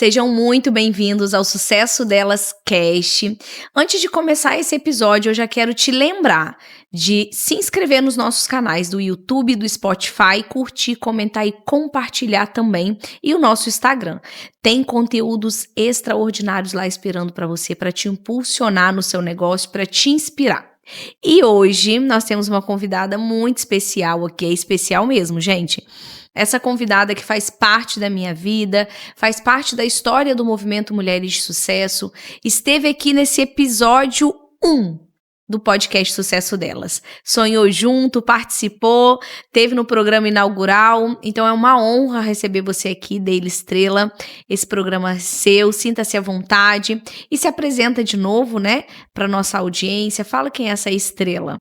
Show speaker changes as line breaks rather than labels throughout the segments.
Sejam muito bem-vindos ao Sucesso Delas Cast. Antes de começar esse episódio, eu já quero te lembrar de se inscrever nos nossos canais do YouTube, do Spotify, curtir, comentar e compartilhar também. E o nosso Instagram. Tem conteúdos extraordinários lá esperando para você, para te impulsionar no seu negócio, para te inspirar. E hoje nós temos uma convidada muito especial aqui, é especial mesmo, gente. Essa convidada que faz parte da minha vida, faz parte da história do movimento Mulheres de Sucesso, esteve aqui nesse episódio 1 do podcast Sucesso Delas. Sonhou junto, participou, teve no programa inaugural, então é uma honra receber você aqui, Deila Estrela. Esse programa é seu, sinta-se à vontade e se apresenta de novo, né, para nossa audiência. Fala quem é essa estrela.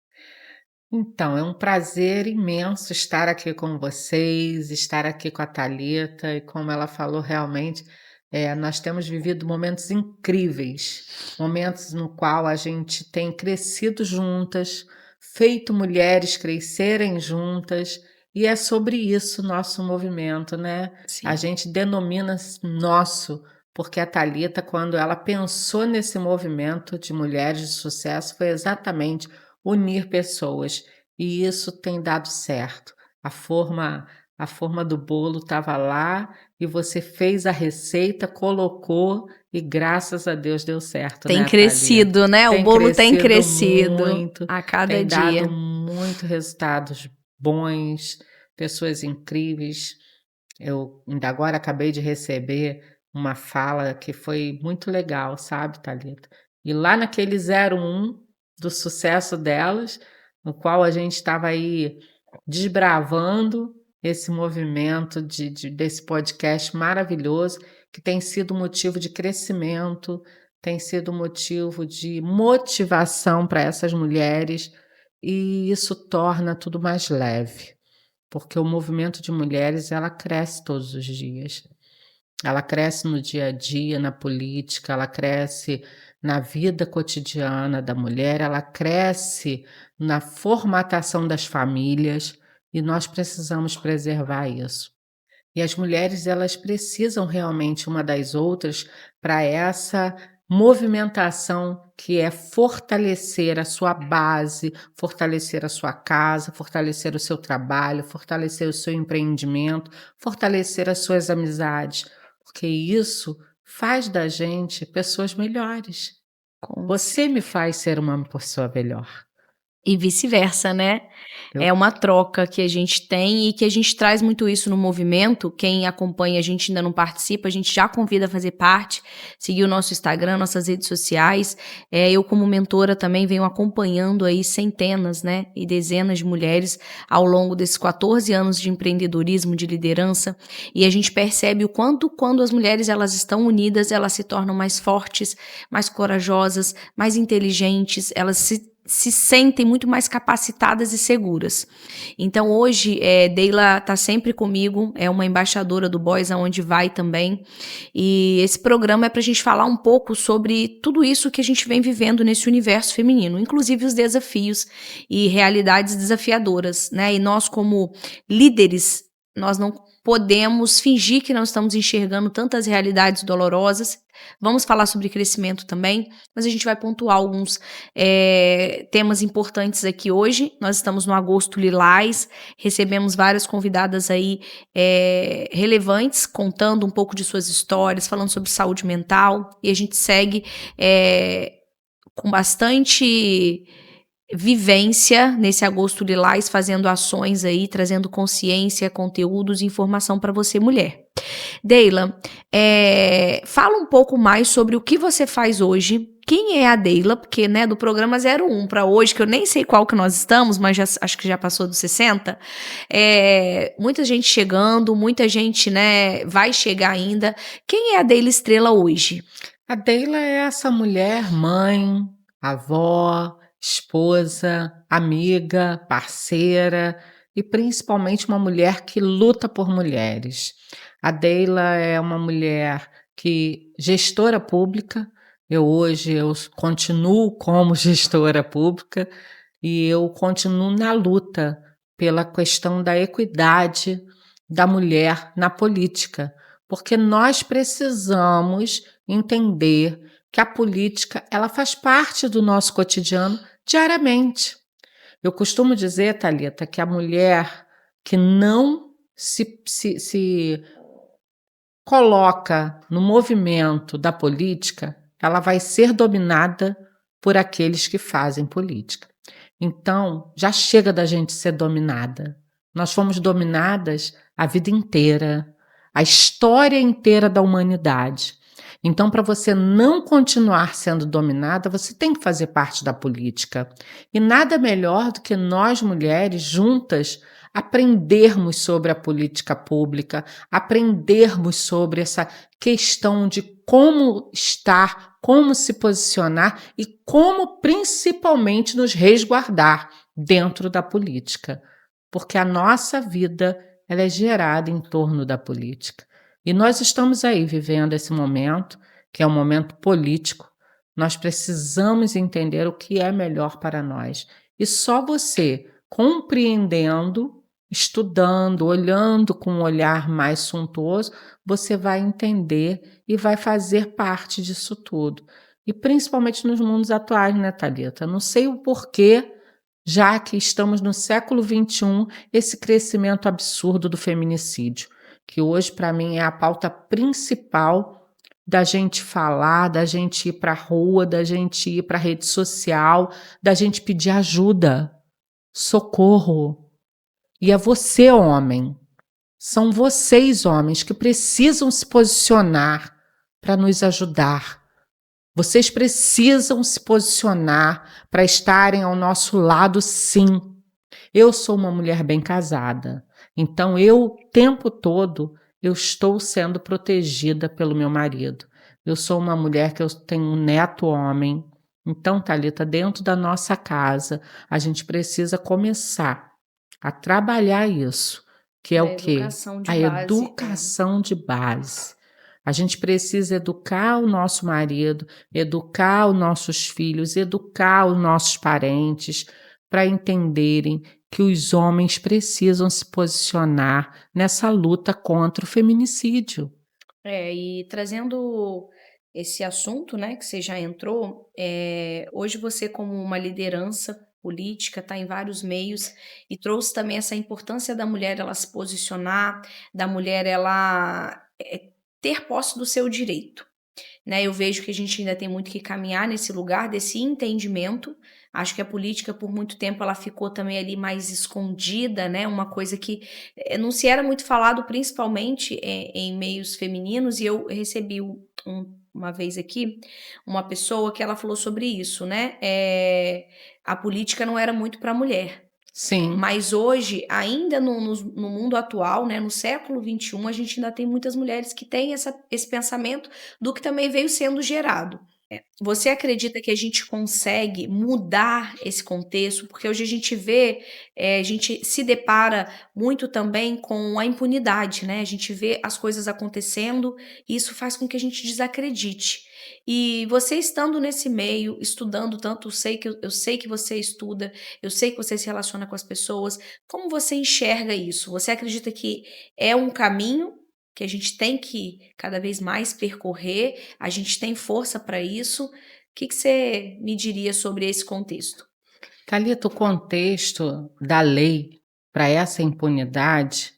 Então, é um prazer imenso estar aqui com vocês, estar aqui com a Thalita, e como ela falou, realmente, nós temos vivido momentos incríveis, momentos no qual a gente tem crescido juntas, feito mulheres crescerem juntas, e é sobre isso nosso movimento, né?
Sim.
A gente denomina nosso, porque a Thalita, quando ela pensou nesse movimento de mulheres de sucesso, foi exatamente unir pessoas, e isso tem dado certo. A forma do bolo estava lá e você fez a receita, colocou e graças a Deus deu certo,
Tem
né,
crescido, né? O bolo tem crescido
muito,
a cada
tem
dia.
dado muito resultados bons, pessoas incríveis. Eu ainda agora acabei de receber uma fala que foi muito legal, sabe, Thalita? E lá naquele 01 do sucesso delas, no qual a gente estava aí desbravando esse movimento desse podcast maravilhoso, que tem sido motivo de crescimento, tem sido motivo de motivação para essas mulheres, e isso torna tudo mais leve, porque o movimento de mulheres, ela cresce todos os dias. Ela cresce no dia a dia, na política, ela cresce na vida cotidiana da mulher, ela cresce na formatação das famílias, e nós precisamos preservar isso. E as mulheres, elas precisam realmente uma das outras para essa movimentação, que é fortalecer a sua base, fortalecer a sua casa, fortalecer o seu trabalho, fortalecer o seu empreendimento, fortalecer as suas amizades, porque isso faz da gente pessoas melhores. Você me faz ser uma pessoa melhor.
E vice-versa, né?
Eu-
É uma troca que a gente tem e que a gente traz muito isso no movimento. Quem acompanha, a gente ainda não participa, a gente já convida a fazer parte, seguir o nosso Instagram, nossas redes sociais. Eu, como mentora, também venho acompanhando aí centenas, né, e dezenas de mulheres ao longo desses 14 anos de empreendedorismo, de liderança. E a gente percebe o quanto, quando as mulheres elas estão unidas, elas se tornam mais fortes, mais corajosas, mais inteligentes, elas se sentem muito mais capacitadas e seguras. Então hoje, Deila está sempre comigo, é uma embaixadora do Boys Aonde Vai também, e esse programa é para a gente falar um pouco sobre tudo isso que a gente vem vivendo nesse universo feminino, inclusive os desafios e realidades desafiadoras, né? E nós, como líderes, nós não podemos fingir que não estamos enxergando tantas realidades dolorosas. Vamos falar sobre crescimento também, mas a gente vai pontuar alguns temas importantes aqui hoje. Nós estamos no Agosto Lilás, recebemos várias convidadas aí relevantes, contando um pouco de suas histórias, falando sobre saúde mental, e a gente segue com bastante vivência nesse Agosto Lilás, fazendo ações aí, trazendo consciência, conteúdos e informação para você, mulher. Deila, fala um pouco mais sobre o que você faz hoje. Quem é a Deila? Porque, né, do programa 01 para hoje, que eu nem sei qual que nós estamos, mas acho que já passou dos 60, muita gente chegando, muita gente, né, vai chegar ainda. Quem é a Deila Estrela hoje?
A Deila é essa mulher, mãe, avó, esposa, amiga, parceira e principalmente uma mulher que luta por mulheres. A Deila é uma mulher gestora pública. Hoje eu continuo como gestora pública e eu continuo na luta pela questão da equidade da mulher na política, porque nós precisamos entender que a política ela faz parte do nosso cotidiano diariamente. Eu costumo dizer, Thalita, que a mulher que não se coloca no movimento da política, ela vai ser dominada por aqueles que fazem política. Então, já chega da gente ser dominada. Nós fomos dominadas a vida inteira, a história inteira da humanidade. Então, para você não continuar sendo dominada, você tem que fazer parte da política. E nada melhor do que nós, mulheres, juntas, aprendermos sobre a política pública, aprendermos sobre essa questão de como estar, como se posicionar e como principalmente nos resguardar dentro da política. Porque a nossa vida ela é gerada em torno da política. E nós estamos aí vivendo esse momento, que é um momento político. Nós precisamos entender o que é melhor para nós. E só você compreendendo, estudando, olhando com um olhar mais suntuoso, você vai entender e vai fazer parte disso tudo. E principalmente nos mundos atuais, né, Thalita? Não sei o porquê, já que estamos no século XXI, esse crescimento absurdo do feminicídio, que hoje, para mim, é a pauta principal da gente falar, da gente ir para a rua, da gente ir para a rede social, da gente pedir ajuda, socorro. E é você, homem. São vocês, homens, que precisam se posicionar para nos ajudar. Vocês precisam se posicionar para estarem ao nosso lado, sim. Eu sou uma mulher bem casada, então o tempo todo, eu estou sendo protegida pelo meu marido. Eu sou uma mulher que eu tenho um neto homem. Então, Thalita, dentro da nossa casa, a gente precisa começar a trabalhar isso, que é o quê?
Educação de
A
base,
educação de base. A gente precisa educar o nosso marido, educar os nossos filhos, educar os nossos parentes, para entenderem que os homens precisam se posicionar nessa luta contra o feminicídio.
E trazendo esse assunto, né, que você já entrou, hoje você como uma liderança política, está em vários meios e trouxe também essa importância da mulher ela se posicionar, da mulher ela ter posse do seu direito. Né, eu vejo que a gente ainda tem muito que caminhar nesse lugar desse entendimento. Acho que a política, por muito tempo, ela ficou também ali mais escondida, né? Uma coisa que não se era muito falado, principalmente em meios femininos, e eu recebi uma vez aqui uma pessoa que ela falou sobre isso, né? A política não era muito para a mulher.
Sim.
Mas hoje, ainda no mundo atual, né, no século XXI, a gente ainda tem muitas mulheres que têm esse pensamento do que também veio sendo gerado. Você acredita que a gente consegue mudar esse contexto? Porque hoje a gente vê, a gente se depara muito também com a impunidade, né? A gente vê as coisas acontecendo e isso faz com que a gente desacredite. E você estando nesse meio, estudando tanto, eu sei que você estuda, eu sei que você se relaciona com as pessoas, como você enxerga isso? Você acredita que é um caminho que a gente tem que cada vez mais percorrer, a gente tem força para isso? O que você me diria sobre esse contexto?
Thalita, o contexto da lei para essa impunidade,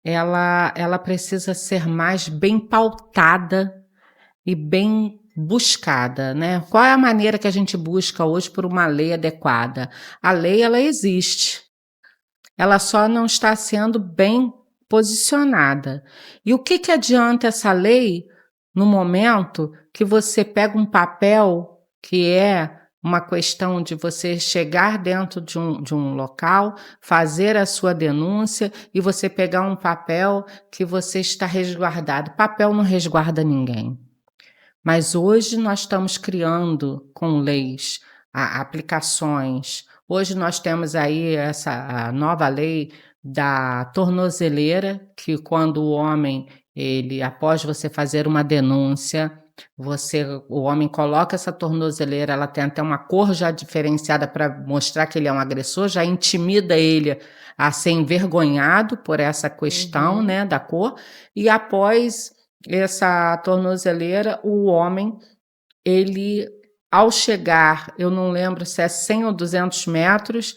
ela precisa ser mais bem pautada e bem buscada, né? Qual é a maneira que a gente busca hoje por uma lei adequada? A lei, ela existe. Ela só não está sendo bem posicionada. E o que adianta essa lei no momento que você pega um papel que é uma questão de você chegar dentro de um local, fazer a sua denúncia e você pegar um papel que você está resguardado. Papel não resguarda ninguém. Mas hoje nós estamos criando com leis, aplicações. Hoje nós temos aí a nova lei da tornozeleira, que quando o homem, após você fazer uma denúncia, O homem coloca essa tornozeleira, ela tem até uma cor já diferenciada para mostrar que ele é um agressor, já intimida ele a ser envergonhado por essa questão, né, da cor. E após essa tornozeleira, o homem, ele, ao chegar, eu não lembro se é 100 ou 200 metros,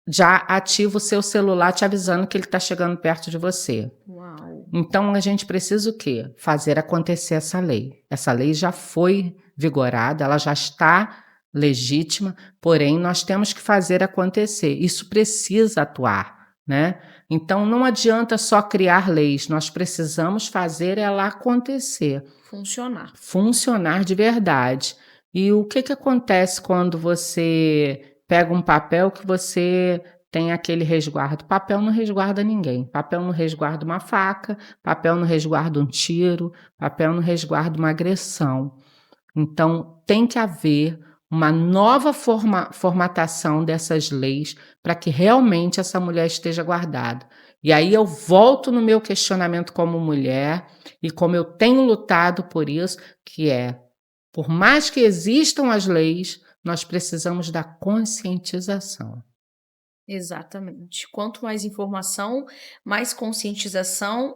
já ativa o seu celular te avisando que ele está chegando perto de você.
Uau.
Então, a gente precisa o quê? Fazer acontecer essa lei. Essa lei já foi vigorada, ela já está legítima, porém, nós temos que fazer acontecer. Isso precisa atuar, né? Então, não adianta só criar leis, nós precisamos fazer ela acontecer. Funcionar de verdade. E o que acontece quando você pega um papel que você tem aquele resguardo? Papel não resguarda ninguém. Papel não resguarda uma faca, papel não resguarda um tiro, papel não resguarda uma agressão. Então, tem que haver uma nova formatação dessas leis para que realmente essa mulher esteja guardada. E aí eu volto no meu questionamento como mulher e como eu tenho lutado por isso, que é, por mais que existam as leis, nós precisamos da conscientização.
Exatamente. Quanto mais informação, mais conscientização,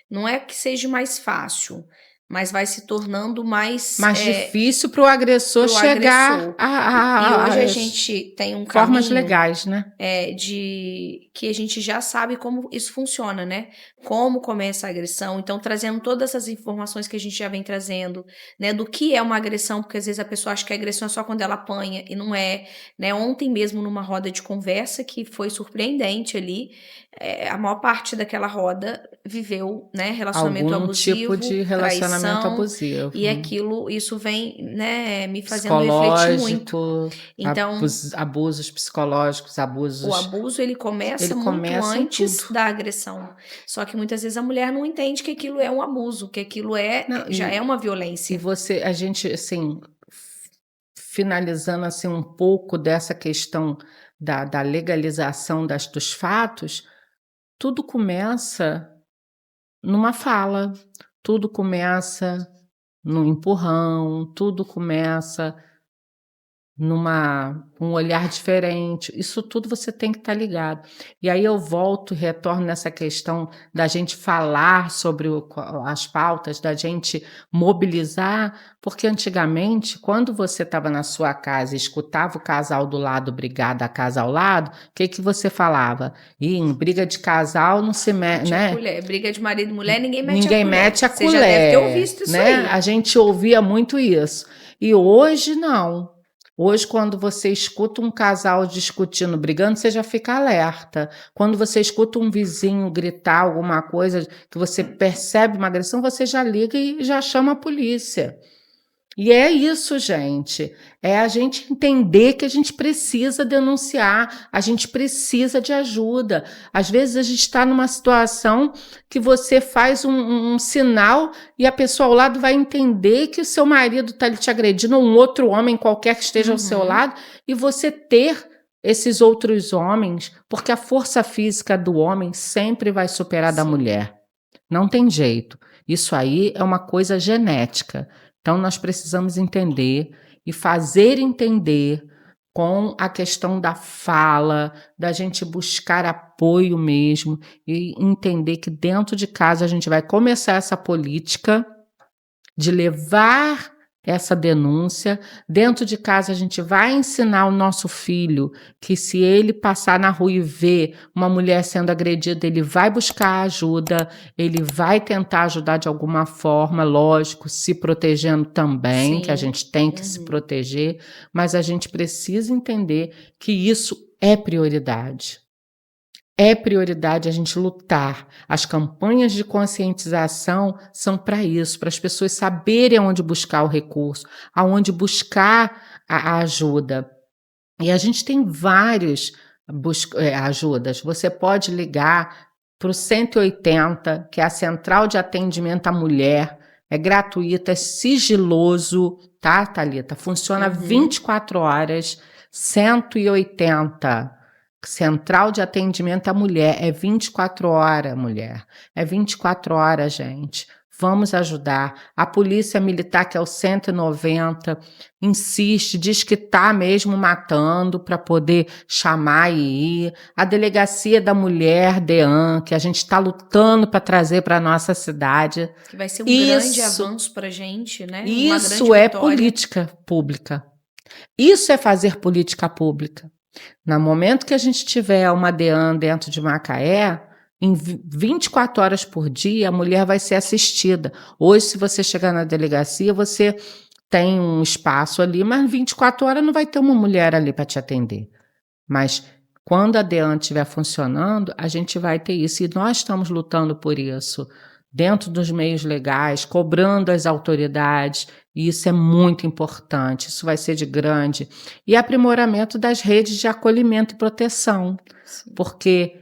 não é que seja mais fácil, mas vai se tornando mais
difícil para o agressor chegar
e hoje a gente tem um
formas
caminho
legais, né?
Que a gente já sabe como isso funciona, né? Como começa a agressão. Então, trazendo todas essas informações que a gente já vem trazendo, né? Do que é uma agressão, porque às vezes a pessoa acha que a agressão é só quando ela apanha, e não é, né? Ontem mesmo, numa roda de conversa, que foi surpreendente ali, a maior parte daquela roda viveu, né? Relacionamento abusivo,
tipo de relacionamento
traição,
abusivo.
E isso vem, né? Me fazendo refletir muito. Então,
abusos psicológicos,
o abuso, ele começa muito antes da agressão. Só que muitas vezes a mulher não entende que aquilo é um abuso, que aquilo já é uma violência.
E a gente, assim, finalizando assim um pouco dessa questão da legalização dos fatos, tudo começa numa fala, tudo começa num empurrão, tudo começa um olhar diferente. Isso tudo você tem que estar ligado. E aí eu volto e retorno nessa questão da gente falar sobre as pautas, da gente mobilizar, porque antigamente, quando você estava na sua casa e escutava o casal do lado brigar da casa ao lado, o que você falava? Em briga de casal não se mete, né?
Colher. Briga de marido e mulher, ninguém
mete a colher.
Você já deve ter ouvido isso,
né?
aí.
A gente ouvia muito isso. E hoje não. Hoje, quando você escuta um casal discutindo, brigando, você já fica alerta. Quando você escuta um vizinho gritar alguma coisa, que você percebe uma agressão, você já liga e já chama a polícia. E é isso, gente. É a gente entender que a gente precisa denunciar, a gente precisa de ajuda. Às vezes a gente está numa situação que você faz um sinal e a pessoa ao lado vai entender que o seu marido está te agredindo, ou um outro homem qualquer que esteja ao seu lado, e você ter esses outros homens, porque a força física do homem sempre vai superar a da mulher. Não tem jeito. Isso aí é uma coisa genética. Então, nós precisamos entender e fazer entender com a questão da fala, da gente buscar apoio mesmo e entender que dentro de casa a gente vai começar essa política de levar essa denúncia. Dentro de casa a gente vai ensinar o nosso filho que se ele passar na rua e ver uma mulher sendo agredida, ele vai buscar ajuda, ele vai tentar ajudar de alguma forma, lógico, se protegendo também,
Sim.
Que a gente tem que se proteger, mas a gente precisa entender que isso é prioridade. É prioridade a gente lutar. As campanhas de conscientização são para isso, para as pessoas saberem aonde buscar o recurso, aonde buscar a ajuda. E a gente tem várias ajudas. Você pode ligar para o 180, que é a Central de Atendimento à Mulher. É gratuito, é sigiloso, tá, Thalita? Funciona 24 horas, 180. Central de atendimento à mulher, é 24 horas, mulher. É 24 horas, gente. Vamos ajudar. A Polícia Militar, que é o 190, insiste, diz que está mesmo matando para poder chamar e ir. A Delegacia da Mulher, DEAN, que a gente está lutando para trazer para a nossa cidade.
Que vai ser um grande avanço para a gente, né?
Isso é política pública. Isso é fazer política pública. No momento que a gente tiver uma DEAN dentro de Macaé, em 24 horas por dia, a mulher vai ser assistida. Hoje, se você chegar na delegacia, você tem um espaço ali, mas 24 horas não vai ter uma mulher ali para te atender. Mas quando a DEAN estiver funcionando, a gente vai ter isso. E nós estamos lutando por isso, dentro dos meios legais, cobrando as autoridades. E isso é muito importante, isso vai ser de grande. E aprimoramento das redes de acolhimento e proteção. Sim. Porque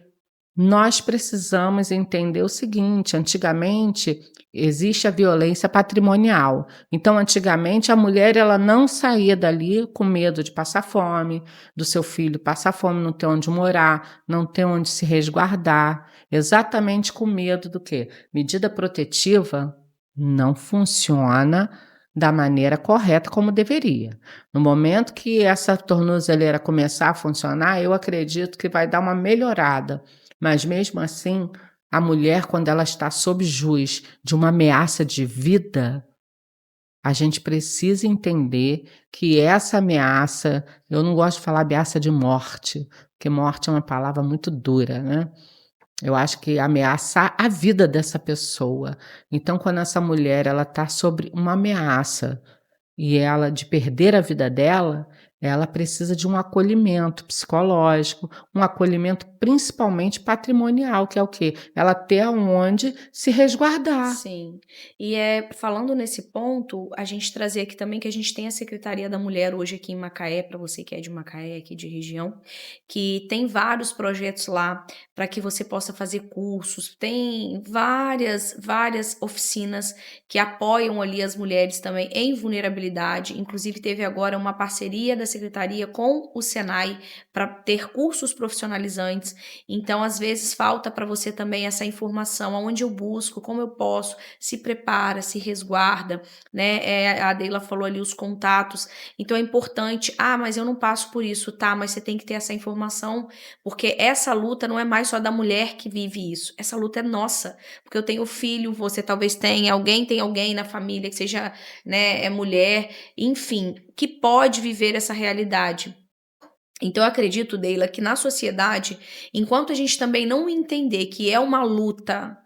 nós precisamos entender o seguinte: antigamente existe a violência patrimonial. Então, antigamente, a mulher ela não saía dali com medo de passar fome, do seu filho passar fome, não ter onde morar, não ter onde se resguardar. Exatamente com medo do quê? Medida protetiva não funciona da maneira correta como deveria. No momento que essa tornozeleira começar a funcionar, eu acredito que vai dar uma melhorada. Mas mesmo assim, a mulher, quando ela está sob jus de uma ameaça de vida, a gente precisa entender que essa ameaça, eu não gosto de falar ameaça de morte, porque morte é uma palavra muito dura, né? Eu acho que ameaçar a vida dessa pessoa. Então, quando essa mulher ela está sobre uma ameaça e ela de perder a vida dela, ela precisa de um acolhimento psicológico, um acolhimento principalmente patrimonial, que é o quê? Ela ter aonde se resguardar.
Sim. E falando nesse ponto, a gente trazer aqui também que a gente tem a Secretaria da Mulher hoje aqui em Macaé, para você que é de Macaé, aqui de região, que tem vários projetos lá para que você possa fazer cursos, tem várias oficinas que apoiam ali as mulheres também em vulnerabilidade. Inclusive teve agora uma parceria da Secretaria com o Senai para ter cursos profissionalizantes. Então, às vezes, falta para você também essa informação, aonde eu busco, como eu posso, se prepara, se resguarda, né? A Deila falou ali os contatos. Então, é importante, mas eu não passo por isso, tá? Mas você tem que ter essa informação, porque essa luta não é mais só da mulher que vive isso. Essa luta é nossa, porque eu tenho filho, você talvez tenha, alguém tem alguém na família que seja, né, é mulher, enfim, que pode viver essa realidade. Então, eu acredito, Deila, que na sociedade, enquanto a gente também não entender que é uma luta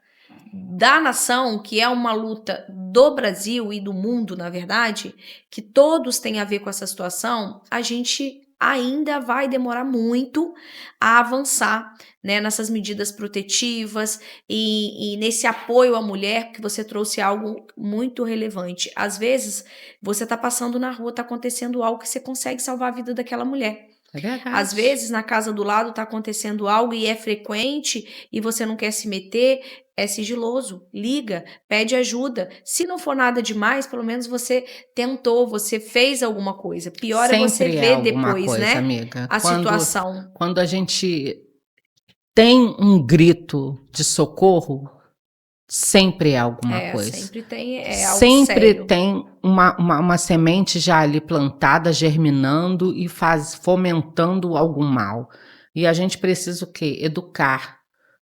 da nação, que é uma luta do Brasil e do mundo, na verdade, que todos têm a ver com essa situação, a gente ainda vai demorar muito a avançar, né, nessas medidas protetivas e nesse apoio à mulher, que você trouxe algo muito relevante. Às vezes, você está passando na rua, está acontecendo algo que você consegue salvar a vida daquela mulher.
É verdade.
Às vezes, na casa do lado está acontecendo algo e é frequente e você não quer se meter, é sigiloso. Liga, pede ajuda. Se não for nada demais, pelo menos você tentou, você fez alguma coisa. Pior
Sempre
é você ver depois,
coisa,
né?
Amiga.
Situação.
Quando a gente tem um grito de socorro, sempre é alguma coisa.
Sempre tem algo
sempre
sério.
Tem uma semente já ali plantada, germinando e fomentando algum mal. E a gente precisa o quê? Educar.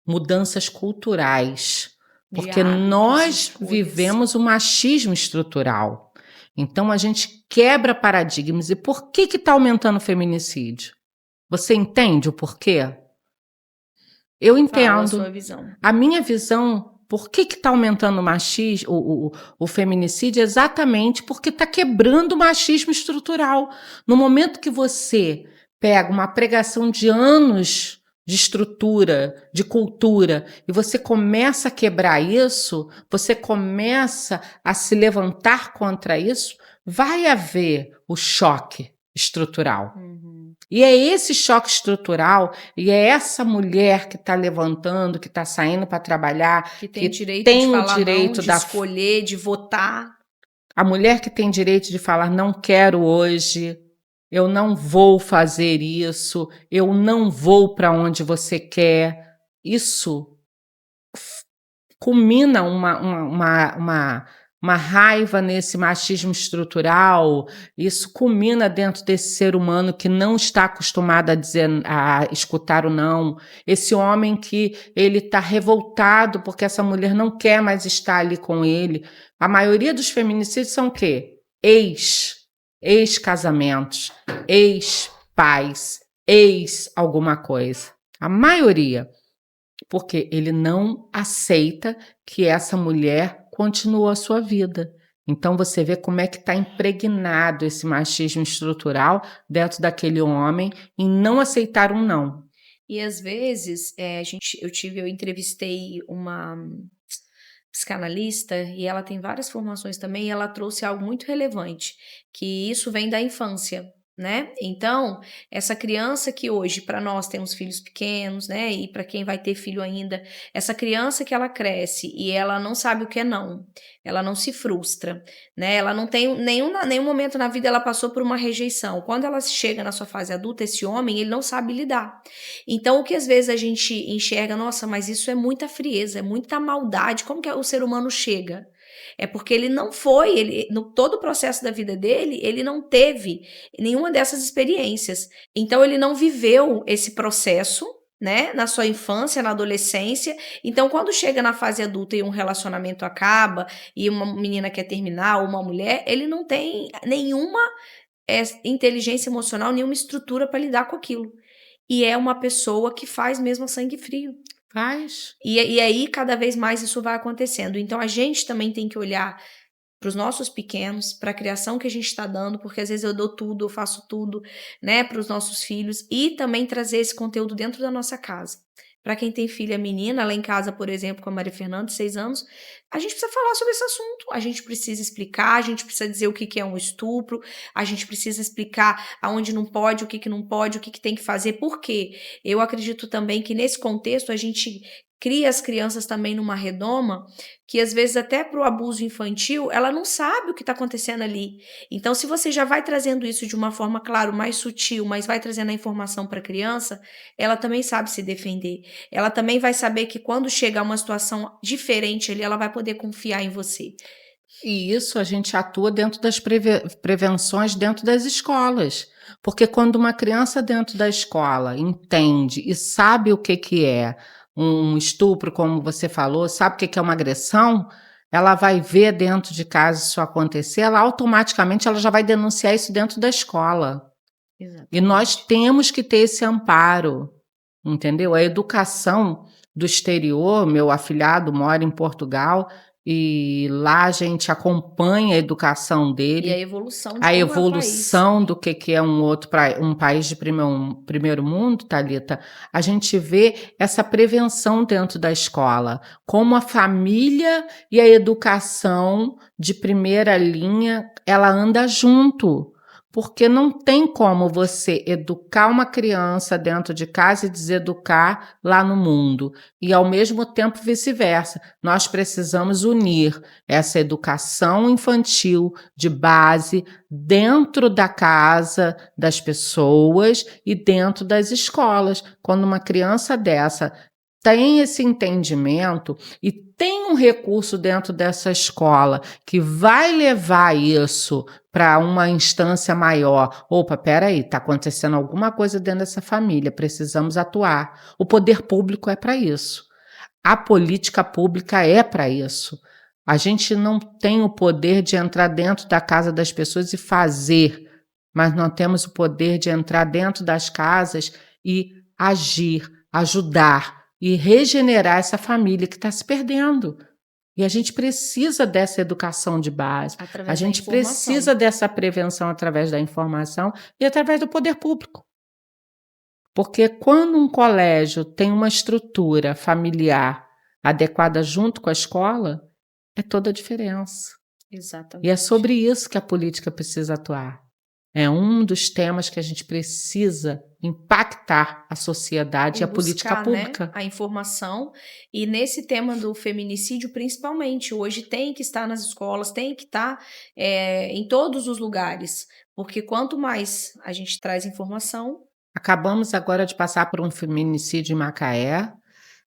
Mudanças culturais. Porque nós vivemos o machismo estrutural. Então, a gente quebra paradigmas. E por que está aumentando o feminicídio? Você entende o porquê? Eu entendo.
Fala a sua visão.
A minha visão, por que está aumentando o machismo, o feminicídio? Exatamente porque está quebrando o machismo estrutural. No momento que você pega uma pregação de anos de estrutura, de cultura, e você começa a quebrar isso, você começa a se levantar contra isso, vai haver o choque estrutural. E é esse choque estrutural, e é essa mulher que está levantando, que está saindo para trabalhar,
que tem direito
tem
de falar
o direito
não, de escolher, de votar.
A mulher que tem direito de falar não quero hoje, eu não vou fazer isso, eu não vou para onde você quer. Isso culmina uma raiva nesse machismo estrutural, isso culmina dentro desse ser humano que não está acostumado a escutar o não, esse homem que ele está revoltado porque essa mulher não quer mais estar ali com ele. A maioria dos feminicídios são o quê? Ex-casamentos, ex-pais, ex-alguma coisa. A maioria. Porque ele não aceita que essa mulher continue a sua vida. Então você vê como é que está impregnado esse machismo estrutural dentro daquele homem em não aceitar um não.
E às vezes, eu entrevistei uma psicanalista e ela tem várias formações também, e ela trouxe algo muito relevante, que isso vem da infância, né? Então, essa criança que hoje, para nós temos filhos pequenos, né? E para quem vai ter filho ainda, essa criança que ela cresce e ela não sabe o que é não, ela não se frustra, né? Ela não tem nenhum momento na vida ela passou por uma rejeição. Quando ela chega na sua fase adulta, esse homem, ele não sabe lidar. Então, o que às vezes a gente enxerga, nossa, mas isso é muita frieza, é muita maldade, como que o ser humano chega? É porque ele não foi, no todo o processo da vida dele, ele não teve nenhuma dessas experiências. Então, ele não viveu esse processo, né, na sua infância, na adolescência. Então, quando chega na fase adulta e um relacionamento acaba e uma menina quer terminar, ou uma mulher, ele não tem nenhuma inteligência emocional, nenhuma estrutura para lidar com aquilo. E é uma pessoa que faz mesmo a sangue frio.
Faz.
E aí, cada vez mais isso vai acontecendo. Então, a gente também tem que olhar para os nossos pequenos, para a criação que a gente está dando, porque às vezes eu dou tudo, eu faço tudo, né, para os nossos filhos, e também trazer esse conteúdo dentro da nossa casa. Para quem tem filha menina, lá em casa, por exemplo, com a Maria Fernanda, 6 anos, a gente precisa falar sobre esse assunto, a gente precisa explicar, a gente precisa dizer o que é um estupro, a gente precisa explicar aonde não pode, o que não pode, o que tem que fazer, por quê? Eu acredito também que nesse contexto a gente cria as crianças também numa redoma que às vezes até para o abuso infantil, ela não sabe o que está acontecendo ali. Então, se você já vai trazendo isso de uma forma, claro, mais sutil, mas vai trazendo a informação para a criança, ela também sabe se defender. Ela também vai saber que quando chegar uma situação diferente ali, ela vai poder confiar em você.
E isso a gente atua dentro das prevenções dentro das escolas. Porque quando uma criança dentro da escola entende e sabe o que é um estupro, como você falou, sabe o que é uma agressão, ela vai ver dentro de casa isso acontecer, ela automaticamente ela já vai denunciar isso dentro da escola.
Exatamente.
E nós temos que ter esse amparo, entendeu? A educação do exterior, meu afilhado mora em Portugal, e lá a gente acompanha a educação dele.
E a evolução de
a
como é o
evolução do que é um país de primeiro mundo, Thalita. A gente vê essa prevenção dentro da escola, como a família e a educação de primeira linha, ela anda junto. Porque não tem como você educar uma criança dentro de casa e deseducar lá no mundo. E, ao mesmo tempo, vice-versa. Nós precisamos unir essa educação infantil de base dentro da casa das pessoas e dentro das escolas. Quando uma criança dessa tem esse entendimento e tem um recurso dentro dessa escola que vai levar isso para uma instância maior. Opa, peraí, está acontecendo alguma coisa dentro dessa família, precisamos atuar. O poder público é para isso. A política pública é para isso. A gente não tem o poder de entrar dentro da casa das pessoas e fazer, mas nós temos o poder de entrar dentro das casas e agir, ajudar e regenerar essa família que está se perdendo. E a gente precisa dessa educação de base, a gente precisa dessa prevenção através da informação e através do poder público. Porque quando um colégio tem uma estrutura familiar adequada junto com a escola, é toda a diferença.
Exatamente.
E é sobre isso que a política precisa atuar. É um dos temas que a gente precisa impactar a sociedade e a política
buscar,
pública.
Né, a informação. E nesse tema do feminicídio, principalmente, hoje tem que estar nas escolas, tem que estar em todos os lugares, porque quanto mais a gente traz informação,
Acabamos agora de passar por um feminicídio em Macaé.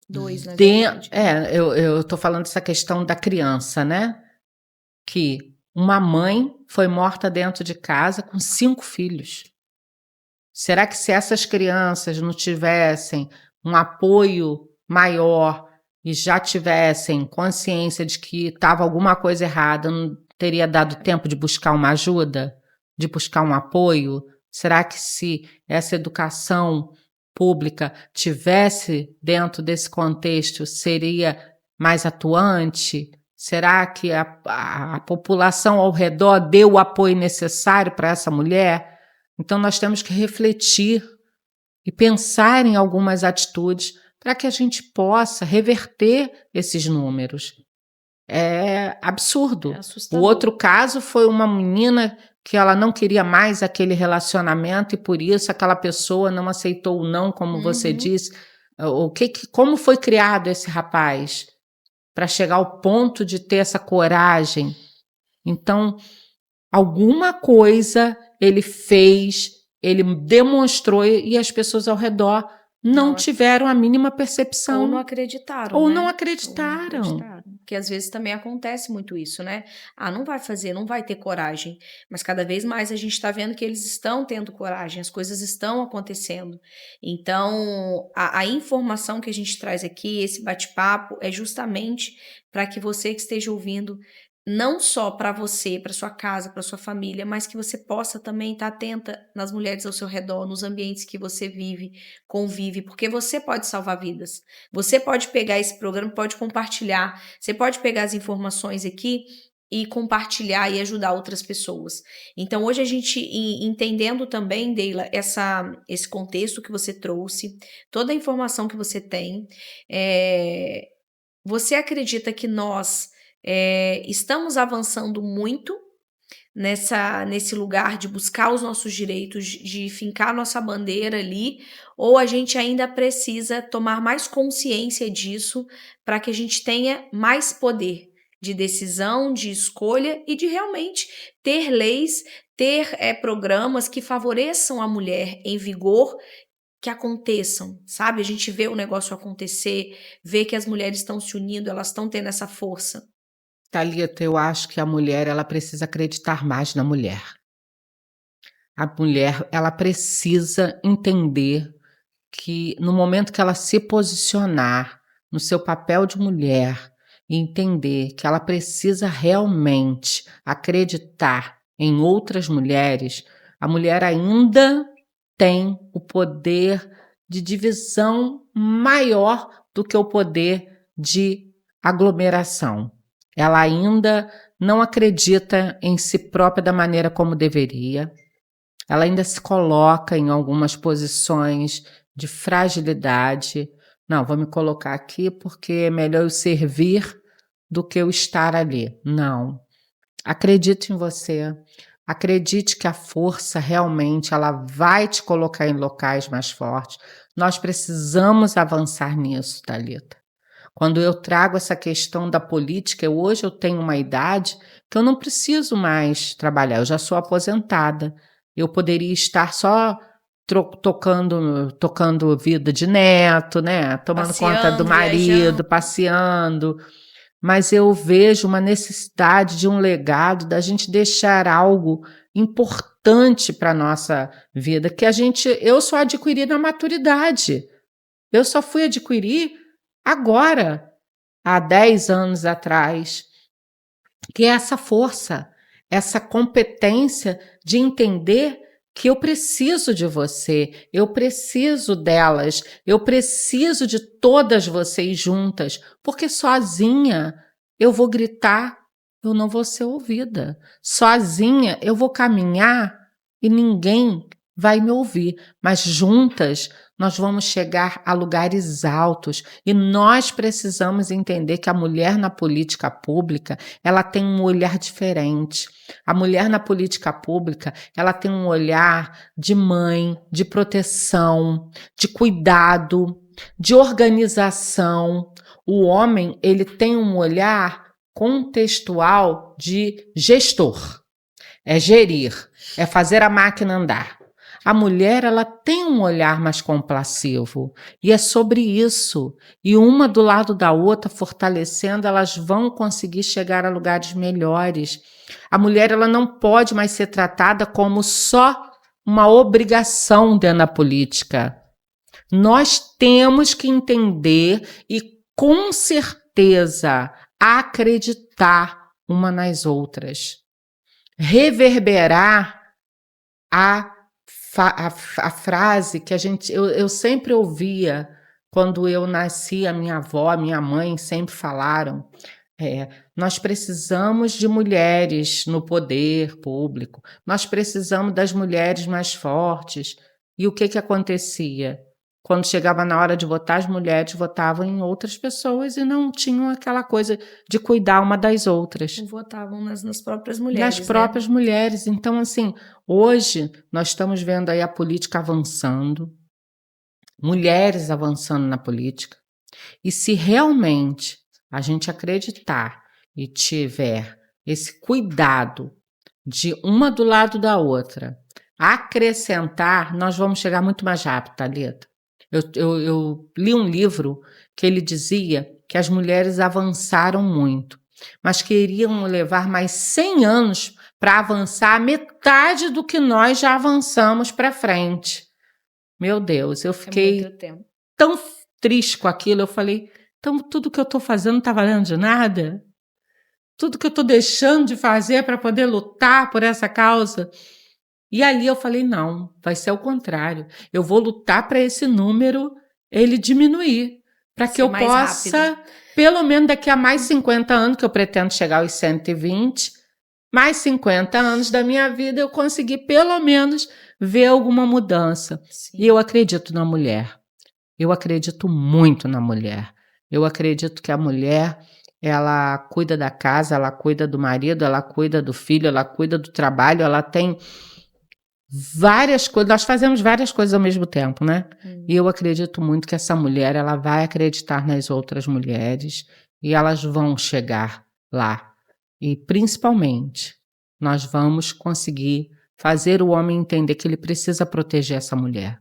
2, na verdade.
Eu estou falando dessa questão da criança, né? Que uma mãe foi morta dentro de casa com 5 filhos. Será que se essas crianças não tivessem um apoio maior e já tivessem consciência de que estava alguma coisa errada, não teria dado tempo de buscar uma ajuda, de buscar um apoio? Será que se essa educação pública tivesse dentro desse contexto, seria mais atuante? Será que a população ao redor deu o apoio necessário para essa mulher? Então, nós temos que refletir e pensar em algumas atitudes para que a gente possa reverter esses números. É absurdo.
É
O
assustador.
outro caso foi uma menina que ela não queria mais aquele relacionamento e por isso aquela pessoa não aceitou o não, como você disse. Como foi criado esse rapaz para chegar ao ponto de ter essa coragem? Então, alguma coisa ele fez, ele demonstrou e as pessoas ao redor não tiveram a mínima percepção.
Ou não acreditaram,
Ou
né?
não acreditaram.
Porque às vezes também acontece muito isso, né? Não vai fazer, não vai ter coragem. Mas cada vez mais a gente está vendo que eles estão tendo coragem, as coisas estão acontecendo. Então, a informação que a gente traz aqui, esse bate-papo, é justamente para que você que esteja ouvindo, não só para você, para sua casa, para sua família, mas que você possa também estar atenta nas mulheres ao seu redor, nos ambientes que você vive, convive, porque você pode salvar vidas. Você pode pegar esse programa, pode compartilhar, você pode pegar as informações aqui e compartilhar e ajudar outras pessoas. Então, hoje a gente, entendendo também, Deila, esse contexto que você trouxe, toda a informação que você tem, você acredita que nós estamos avançando muito nesse lugar de buscar os nossos direitos, de fincar nossa bandeira ali, ou a gente ainda precisa tomar mais consciência disso para que a gente tenha mais poder de decisão, de escolha e de realmente ter leis, ter programas que favoreçam a mulher em vigor, que aconteçam, sabe? A gente vê o negócio acontecer, vê que as mulheres estão se unindo, elas estão tendo essa força.
Thalita, eu acho que a mulher ela precisa acreditar mais na mulher. A mulher ela precisa entender que no momento que ela se posicionar no seu papel de mulher e entender que ela precisa realmente acreditar em outras mulheres, a mulher ainda tem o poder de divisão maior do que o poder de aglomeração. Ela ainda não acredita em si própria da maneira como deveria. Ela ainda se coloca em algumas posições de fragilidade. Não, vou me colocar aqui porque é melhor eu servir do que eu estar ali. Não. Acredite em você. Acredite que a força realmente ela vai te colocar em locais mais fortes. Nós precisamos avançar nisso, Thalita. Quando eu trago essa questão da política, hoje eu tenho uma idade que eu não preciso mais trabalhar, eu já sou aposentada. Eu poderia estar só tocando vida de neto, né? Tomando conta do marido,
viajando.
passeando. Mas eu vejo uma necessidade de um legado, da gente deixar algo importante para a nossa vida, que eu só adquiri na maturidade. Eu só fui adquirir agora, há 10 anos atrás, que é essa força, essa competência de entender que eu preciso de você, eu preciso delas, eu preciso de todas vocês juntas, porque sozinha eu vou gritar, eu não vou ser ouvida. Sozinha eu vou caminhar e ninguém vai me ouvir, mas juntas nós vamos chegar a lugares altos e nós precisamos entender que a mulher na política pública, ela tem um olhar diferente. A mulher na política pública, ela tem um olhar de mãe, de proteção, de cuidado, de organização. O homem, ele tem um olhar contextual de gestor. É gerir, é fazer a máquina andar. A mulher, ela tem um olhar mais compassivo e é sobre isso. E uma do lado da outra, fortalecendo, elas vão conseguir chegar a lugares melhores. A mulher, ela não pode mais ser tratada como só uma obrigação dentro da política. Nós temos que entender e, com certeza, acreditar uma nas outras. Reverberar a frase que eu sempre ouvia quando eu nasci, a minha avó, a minha mãe sempre falaram, nós precisamos de mulheres no poder público, nós precisamos das mulheres mais fortes. E o que acontecia? Quando chegava na hora de votar, as mulheres votavam em outras pessoas e não tinham aquela coisa de cuidar uma das outras.
Votavam nas próprias mulheres.
Nas próprias mulheres. Então, assim, hoje nós estamos vendo aí a política avançando, mulheres avançando na política. E se realmente a gente acreditar e tiver esse cuidado de uma do lado da outra, acrescentar, nós vamos chegar muito mais rápido, Thalita. Eu li um livro que ele dizia que as mulheres avançaram muito, mas queriam levar mais 100 anos para avançar a metade do que nós já avançamos para frente. Meu Deus, eu fiquei tão triste com aquilo. Eu falei, então tudo que eu estou fazendo não está valendo de nada? Tudo que eu estou deixando de fazer para poder lutar por essa causa? E ali eu falei, não, vai ser o contrário. Eu vou lutar para esse número, ele diminuir, para que eu possa, pelo menos daqui a mais 50 anos, que eu pretendo chegar aos 120, mais 50 anos da minha vida, eu conseguir pelo menos ver alguma mudança. Sim. E eu acredito na mulher. Eu acredito muito na mulher. Eu acredito que a mulher, ela cuida da casa, ela cuida do marido, ela cuida do filho, ela cuida do trabalho, ela tem várias coisas, nós fazemos várias coisas ao mesmo tempo, né? E eu acredito muito que essa mulher, ela vai acreditar nas outras mulheres e elas vão chegar lá. E principalmente, nós vamos conseguir fazer o homem entender que ele precisa proteger essa mulher.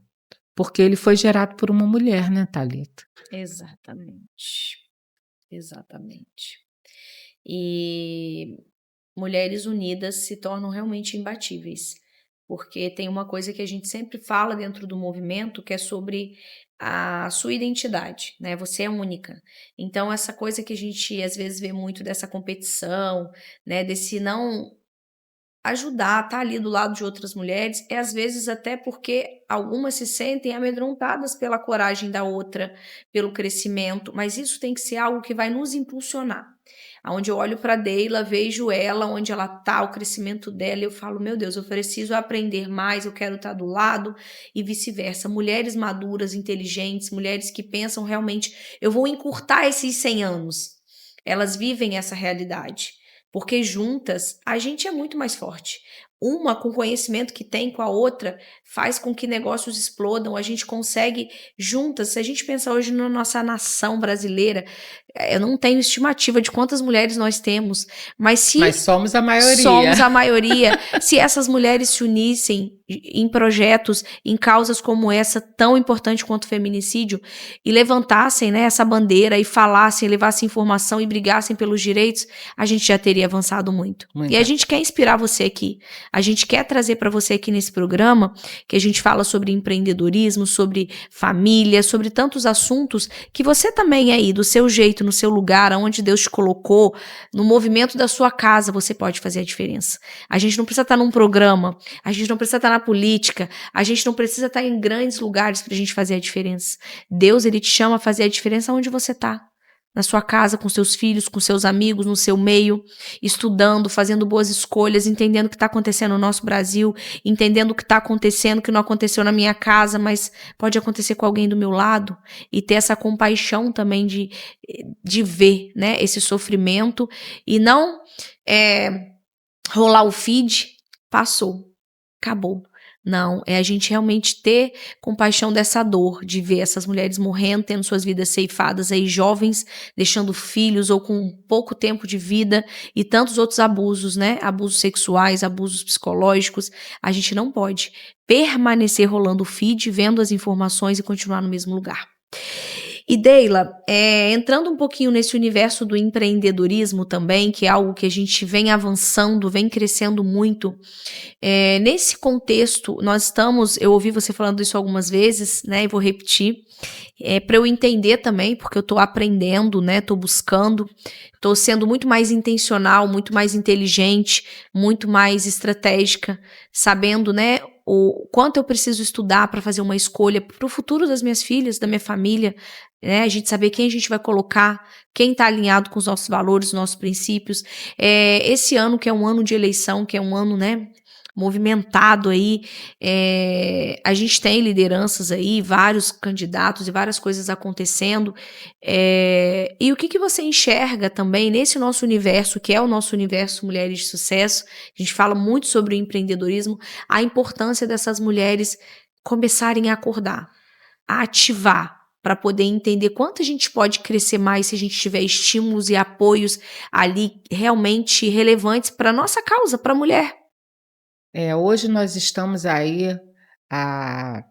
Porque ele foi gerado por uma mulher, né, Thalita?
Exatamente. Exatamente. E mulheres unidas se tornam realmente imbatíveis. Porque tem uma coisa que a gente sempre fala dentro do movimento, que é sobre a sua identidade, né? Você é única. Então, essa coisa que a gente às vezes vê muito dessa competição, né? Desse não ajudar, tá ali do lado de outras mulheres, é às vezes até porque algumas se sentem amedrontadas pela coragem da outra, pelo crescimento, mas isso tem que ser algo que vai nos impulsionar. Onde eu olho para a Deila, vejo ela, onde ela está, o crescimento dela, e eu falo, meu Deus, eu preciso aprender mais, eu quero estar do lado, e vice-versa. Mulheres maduras, inteligentes, mulheres que pensam realmente, eu vou encurtar esses 100 anos. Elas vivem essa realidade, porque juntas a gente é muito mais forte. Uma com o conhecimento que tem com a outra faz com que negócios explodam, a gente consegue juntas. Se a gente pensar hoje na nossa nação brasileira, eu não tenho estimativa de quantas mulheres nós temos, mas
somos a maioria.
Somos a maioria. Se essas mulheres se unissem em projetos, em causas como essa, tão importante quanto o feminicídio, e levantassem, né, essa bandeira e falassem, levassem informação e brigassem pelos direitos, a gente já teria avançado muito. E a gente quer inspirar você aqui. A gente quer trazer para você aqui nesse programa, que a gente fala sobre empreendedorismo, sobre família, sobre tantos assuntos, que você também aí, do seu jeito, no seu lugar, onde Deus te colocou, no movimento da sua casa, você pode fazer a diferença. A gente não precisa estar num programa, a gente não precisa estar na política, a gente não precisa estar em grandes lugares para a gente fazer a diferença. Deus, ele te chama a fazer a diferença onde você está. na sua casa, com seus filhos, com seus amigos, no seu meio, estudando, fazendo boas escolhas, entendendo o que está acontecendo no nosso Brasil, entendendo o que está acontecendo, que não aconteceu na minha casa, mas pode acontecer com alguém do meu lado, e ter essa compaixão também de ver, né, esse sofrimento, e não rolar o feed, passou, acabou. Não, é a gente realmente ter compaixão dessa dor, de ver essas mulheres morrendo, tendo suas vidas ceifadas aí, jovens, deixando filhos ou com pouco tempo de vida e tantos outros abusos, né? Abusos sexuais, abusos psicológicos. A gente não pode permanecer rolando o feed, vendo as informações e continuar no mesmo lugar. E Deila, entrando um pouquinho nesse universo do empreendedorismo também, que é algo que a gente vem avançando, vem crescendo muito, nesse contexto, eu ouvi você falando isso algumas vezes, né, e vou repetir, para eu entender também, porque eu estou aprendendo, né, estou buscando, estou sendo muito mais intencional, muito mais inteligente, muito mais estratégica, sabendo, né, o quanto eu preciso estudar para fazer uma escolha para o futuro das minhas filhas, da minha família, né, a gente saber quem a gente vai colocar, quem está alinhado com os nossos valores, os nossos princípios. Esse ano, que é um ano de eleição, que é um ano, né, movimentado aí, a gente tem lideranças aí, vários candidatos e várias coisas acontecendo, e o que você enxerga também nesse nosso universo, que é o nosso universo Mulheres de Sucesso, a gente fala muito sobre o empreendedorismo, a importância dessas mulheres começarem a acordar, a ativar, para poder entender quanto a gente pode crescer mais se a gente tiver estímulos e apoios ali realmente relevantes para a nossa causa, para a mulher.
Hoje nós estamos aí a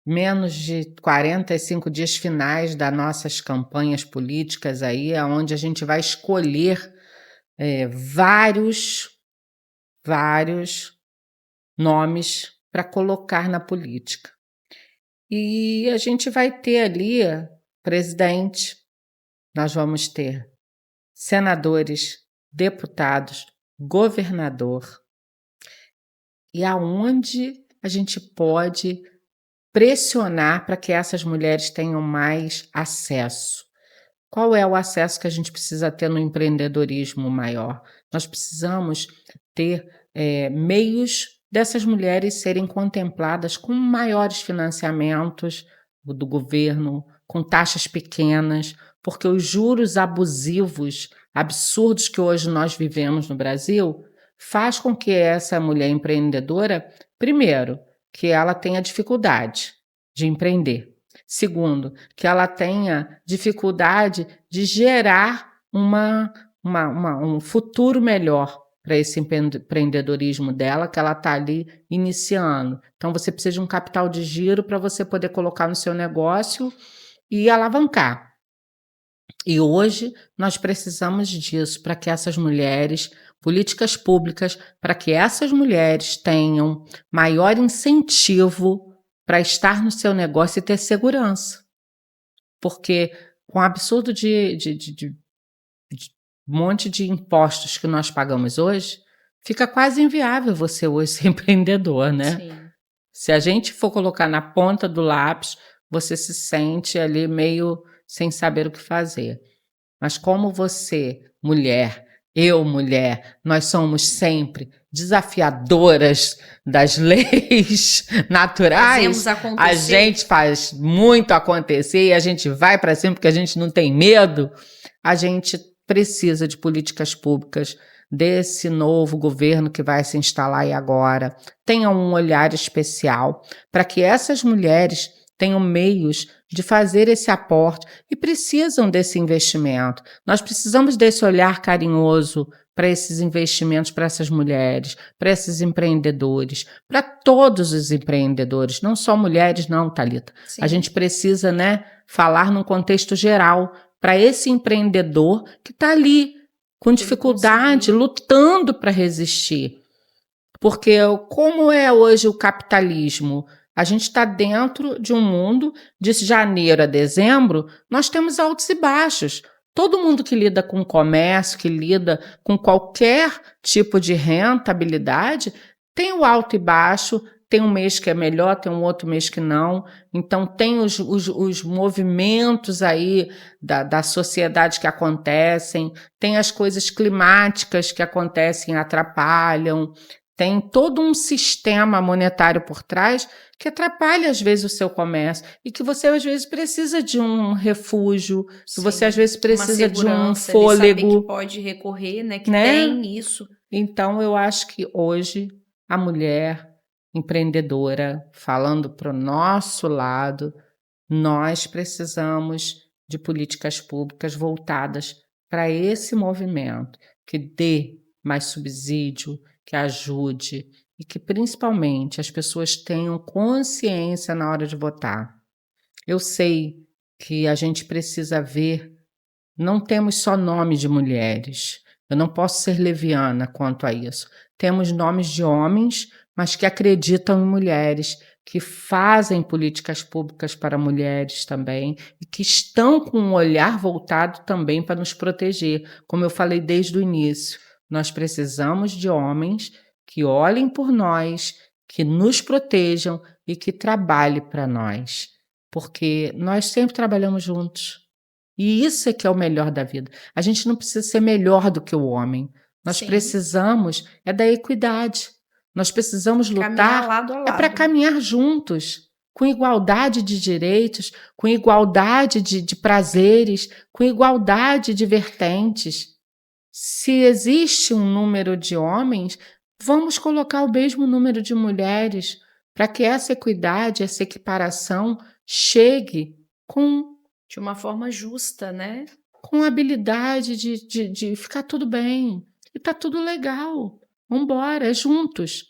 menos de 45 dias finais das nossas campanhas políticas aí, onde a gente vai escolher vários nomes para colocar na política. E a gente vai ter ali presidente, nós vamos ter senadores, deputados, governador. E aonde a gente pode pressionar para que essas mulheres tenham mais acesso? Qual é o acesso que a gente precisa ter no empreendedorismo maior? Nós precisamos ter meios dessas mulheres serem contempladas com maiores financiamentos do governo, com taxas pequenas, porque os juros abusivos, absurdos que hoje nós vivemos no Brasil, faz com que essa mulher empreendedora, primeiro, que ela tenha dificuldade de empreender. Segundo, que ela tenha dificuldade de gerar um futuro melhor para esse empreendedorismo dela, que ela está ali iniciando. Então, você precisa de um capital de giro para você poder colocar no seu negócio e alavancar. E hoje nós precisamos disso para que essas mulheres, políticas públicas, para que essas mulheres tenham maior incentivo para estar no seu negócio e ter segurança. Porque com o absurdo de monte de impostos que nós pagamos hoje, fica quase inviável você hoje ser empreendedor, né?
Sim.
Se a gente for colocar na ponta do lápis, você se sente ali meio sem saber o que fazer. Mas como você, mulher, eu, mulher, nós somos sempre desafiadoras das leis naturais, a gente faz muito acontecer e a gente vai para cima porque a gente não tem medo, a gente precisa de políticas públicas desse novo governo que vai se instalar aí agora, tenha um olhar especial para que essas mulheres tenham meios de fazer esse aporte e precisam desse investimento. Nós precisamos desse olhar carinhoso para esses investimentos, para essas mulheres, para esses empreendedores, para todos os empreendedores, não só mulheres não, Thalita. Sim. A gente precisa, né, falar num contexto geral para esse empreendedor que está ali com dificuldade, lutando para resistir. Porque como é hoje o capitalismo? A gente está dentro de um mundo, de janeiro a dezembro, nós temos altos e baixos. Todo mundo que lida com comércio, que lida com qualquer tipo de rentabilidade, tem o alto e baixo, tem um mês que é melhor, tem um outro mês que não. Então, tem os movimentos aí da sociedade que acontecem, tem as coisas climáticas que acontecem e atrapalham, tem todo um sistema monetário por trás que atrapalha, às vezes, o seu comércio e que você, às vezes, precisa de um refúgio, que você, às vezes, precisa de um fôlego.
Saber que pode recorrer, né? Que
né?
tem isso.
Então, eu acho que hoje a mulher empreendedora, falando para o nosso lado, nós precisamos de políticas públicas voltadas para esse movimento, que dê mais subsídio, que ajude e que, principalmente, as pessoas tenham consciência na hora de votar. Eu sei que a gente precisa ver, não temos só nomes de mulheres. Eu não posso ser leviana quanto a isso. Temos nomes de homens, mas que acreditam em mulheres, que fazem políticas públicas para mulheres também e que estão com um olhar voltado também para nos proteger. Como eu falei desde o início, nós precisamos de homens que olhem por nós, que nos protejam e que trabalhem para nós, porque nós sempre trabalhamos juntos. E isso é que é o melhor da vida. A gente não precisa ser melhor do que o homem. Nós
Sim.
precisamos da equidade. Nós precisamos
Caminhar
lutar
lado a lado.
para caminhar juntos, com igualdade de direitos, com igualdade de prazeres, com igualdade de vertentes. Se existe um número de homens, vamos colocar o mesmo número de mulheres para que essa equidade, essa equiparação chegue
de uma forma justa, né?
Com habilidade de ficar tudo bem. E tá tudo legal. Vambora, é juntos.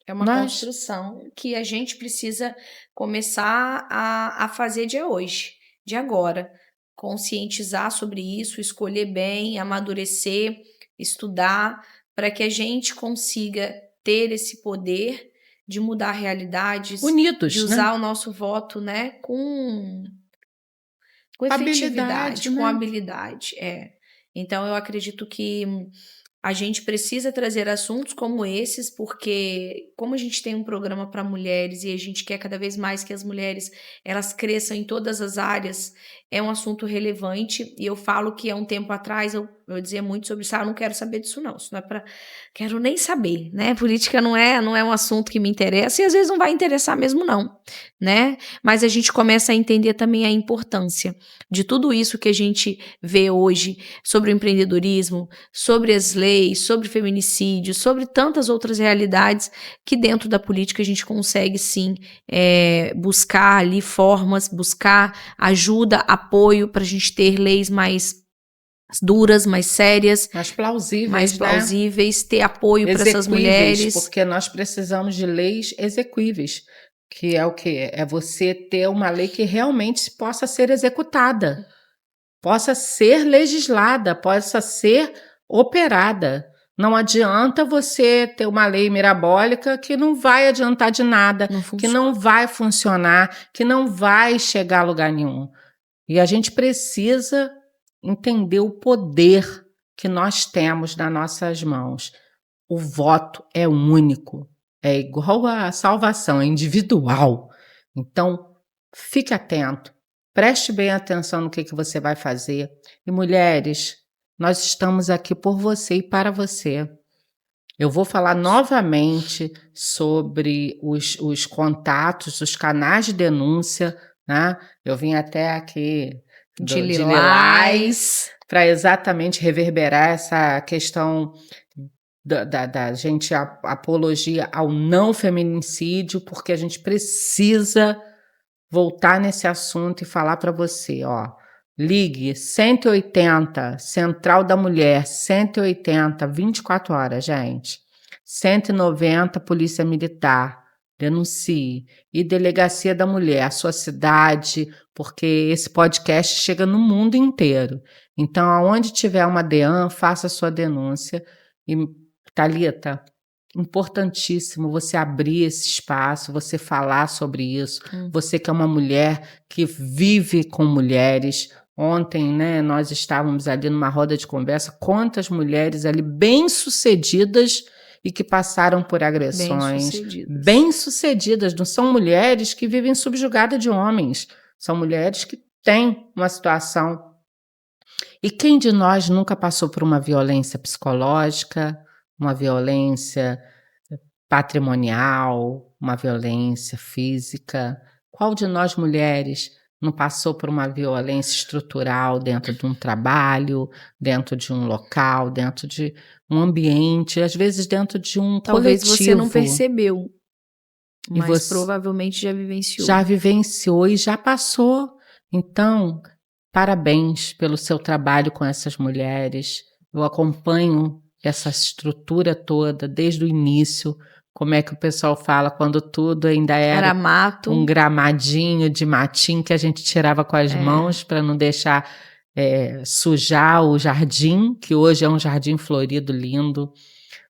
É uma construção que a gente precisa começar a fazer de hoje, de agora. Conscientizar sobre isso, escolher bem, amadurecer, estudar, para que a gente consiga ter esse poder de mudar realidades,
unidos,
de usar o nosso voto, né, com efetividade, com habilidade. Então, eu acredito que a gente precisa trazer assuntos como esses, porque como a gente tem um programa para mulheres e a gente quer cada vez mais que as mulheres elas cresçam em todas as áreas, é um assunto relevante. E eu falo que há um tempo atrás eu dizia muito sobre isso, eu não quero saber disso não, isso não é para... Quero nem saber, né? Política não é um assunto que me interessa e às vezes não vai interessar mesmo não, né? Mas a gente começa a entender também a importância de tudo isso que a gente vê hoje sobre o empreendedorismo, sobre as leis, sobre feminicídio, sobre tantas outras realidades que dentro da política a gente consegue sim buscar ali formas, buscar ajuda, apoio para a gente ter leis mais duras, mais sérias, mais plausíveis, ter apoio para essas mulheres.
Porque nós precisamos de leis execuíveis, que é o quê? É você ter uma lei que realmente possa ser executada, possa ser legislada, possa ser operada. Não adianta você ter uma lei mirabólica que não vai adiantar de nada, que não vai funcionar, que não vai chegar a lugar nenhum. E a gente precisa entender o poder que nós temos nas nossas mãos. O voto é único, é igual a salvação, é individual. Então, fique atento, preste bem atenção no que você vai fazer. E mulheres, nós estamos aqui por você e para você. Eu vou falar novamente sobre os contatos, os canais de denúncia, né? Eu vim até aqui
de Lilás
para exatamente reverberar essa questão da gente, a apologia ao não feminicídio, porque a gente precisa voltar nesse assunto e falar para você, ó, ligue 180, Central da Mulher, 180, 24 horas, gente. 190, Polícia Militar, denuncie. E Delegacia da Mulher, a sua cidade, porque esse podcast chega no mundo inteiro. Então, aonde tiver uma DEAN, faça a sua denúncia. E, Thalita, importantíssimo você abrir esse espaço, você falar sobre isso. Você que é uma mulher que vive com mulheres. Ontem, né, nós estávamos ali numa roda de conversa, quantas mulheres ali bem-sucedidas e que passaram por agressões
Bem-sucedidas.
bem-sucedidas. Não são mulheres que vivem subjugadas de homens, são mulheres que têm uma situação. E quem de nós nunca passou por uma violência psicológica, uma violência patrimonial, uma violência física? Qual de nós mulheres não passou por uma violência estrutural dentro de um trabalho, dentro de um local, dentro de um ambiente, às vezes dentro de um
Talvez
coletivo?
você não percebeu,
E
mas
você
provavelmente já vivenciou.
já vivenciou e já passou. Então, parabéns pelo seu trabalho com essas mulheres. Eu acompanho essa estrutura toda desde o início. Como é que o pessoal fala quando tudo ainda
Era
era
mato.
um gramadinho de matinho que a gente tirava com as mãos para não deixar sujar o jardim, que hoje é um jardim florido lindo.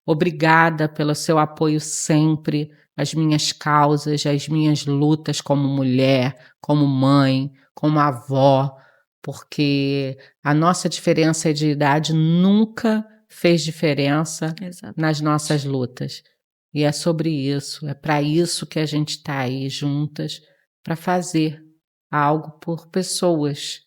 Obrigada pelo seu apoio sempre às minhas causas, às minhas lutas como mulher, como mãe, como avó, porque a nossa diferença de idade nunca fez diferença
Exato.
nas nossas lutas. E é sobre isso, é para isso que a gente está aí juntas, para fazer algo por pessoas.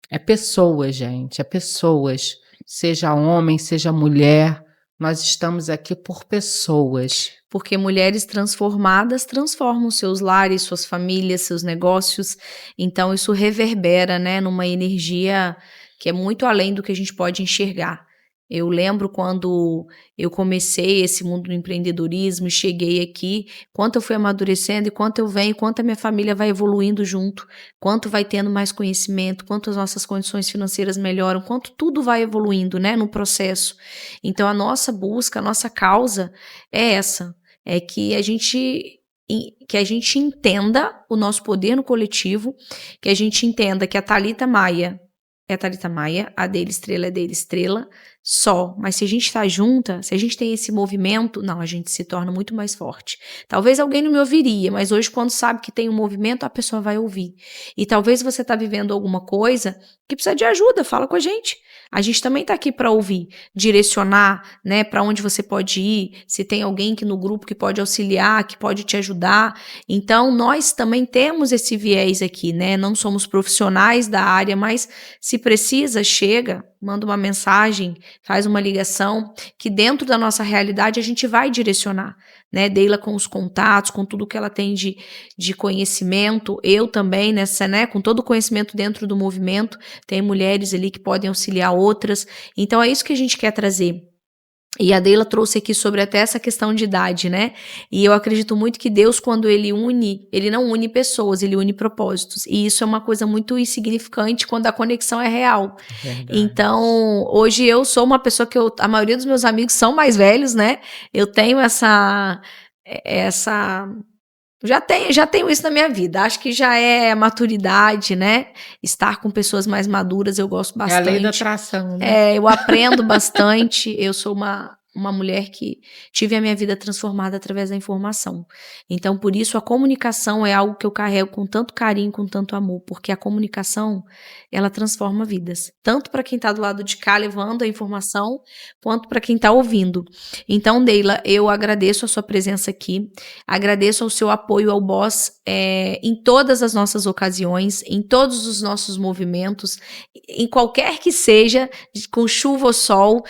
É pessoas, gente, é pessoas. Seja homem, seja mulher, nós estamos aqui por pessoas.
Porque mulheres transformadas transformam seus lares, suas famílias, seus negócios. Então isso reverbera, né, numa energia que é muito além do que a gente pode enxergar. Eu lembro quando eu comecei esse mundo do empreendedorismo, cheguei aqui, quanto eu fui amadurecendo e quanto eu venho, quanto a minha família vai evoluindo junto, quanto vai tendo mais conhecimento, quanto as nossas condições financeiras melhoram, quanto tudo vai evoluindo, né, no processo. Então a nossa busca, a nossa causa é essa, é que a gente entenda o nosso poder no coletivo, que a gente entenda que a Thalita Maia é a Thalita Maia, a dele Estrela é dele Estrela, só. Mas se a gente tá junta, se a gente tem esse movimento, não, a gente se torna muito mais forte. Talvez alguém não me ouviria, mas hoje quando sabe que tem um movimento, a pessoa vai ouvir. E talvez você tá vivendo alguma coisa que precisa de ajuda, fala com a gente. A gente também tá aqui para ouvir, direcionar, né, para onde você pode ir, se tem alguém que no grupo que pode auxiliar, que pode te ajudar. Então, nós também temos esse viés aqui, né? Não somos profissionais da área, mas se precisa, chega, manda uma mensagem, faz uma ligação, que dentro da nossa realidade a gente vai direcionar, né? Deila com os contatos, com tudo que ela tem de conhecimento, eu também, nessa, né? Com todo o conhecimento dentro do movimento, tem mulheres ali que podem auxiliar outras. Então é isso que a gente quer trazer. E a Deila trouxe aqui sobre até essa questão de idade, né? E eu acredito muito que Deus, quando ele une, ele não une pessoas, ele une propósitos. E isso é uma coisa muito insignificante quando a conexão é real.
Verdade.
Então, hoje eu sou uma pessoa que a maioria dos meus amigos são mais velhos, né? Eu tenho já tenho isso na minha vida. Acho que já é maturidade, né? Estar com pessoas mais maduras, eu gosto bastante.
É a lei da atração, né?
Eu aprendo bastante. Eu sou uma mulher que tive a minha vida transformada através da informação. Então, por isso, a comunicação é algo que eu carrego com tanto carinho, com tanto amor, porque a comunicação, ela transforma vidas. Tanto para quem está do lado de cá levando a informação, quanto para quem está ouvindo. Então, Deila, eu agradeço a sua presença aqui, agradeço ao seu apoio ao Boss em todas as nossas ocasiões, em todos os nossos movimentos, em qualquer que seja, com chuva ou sol,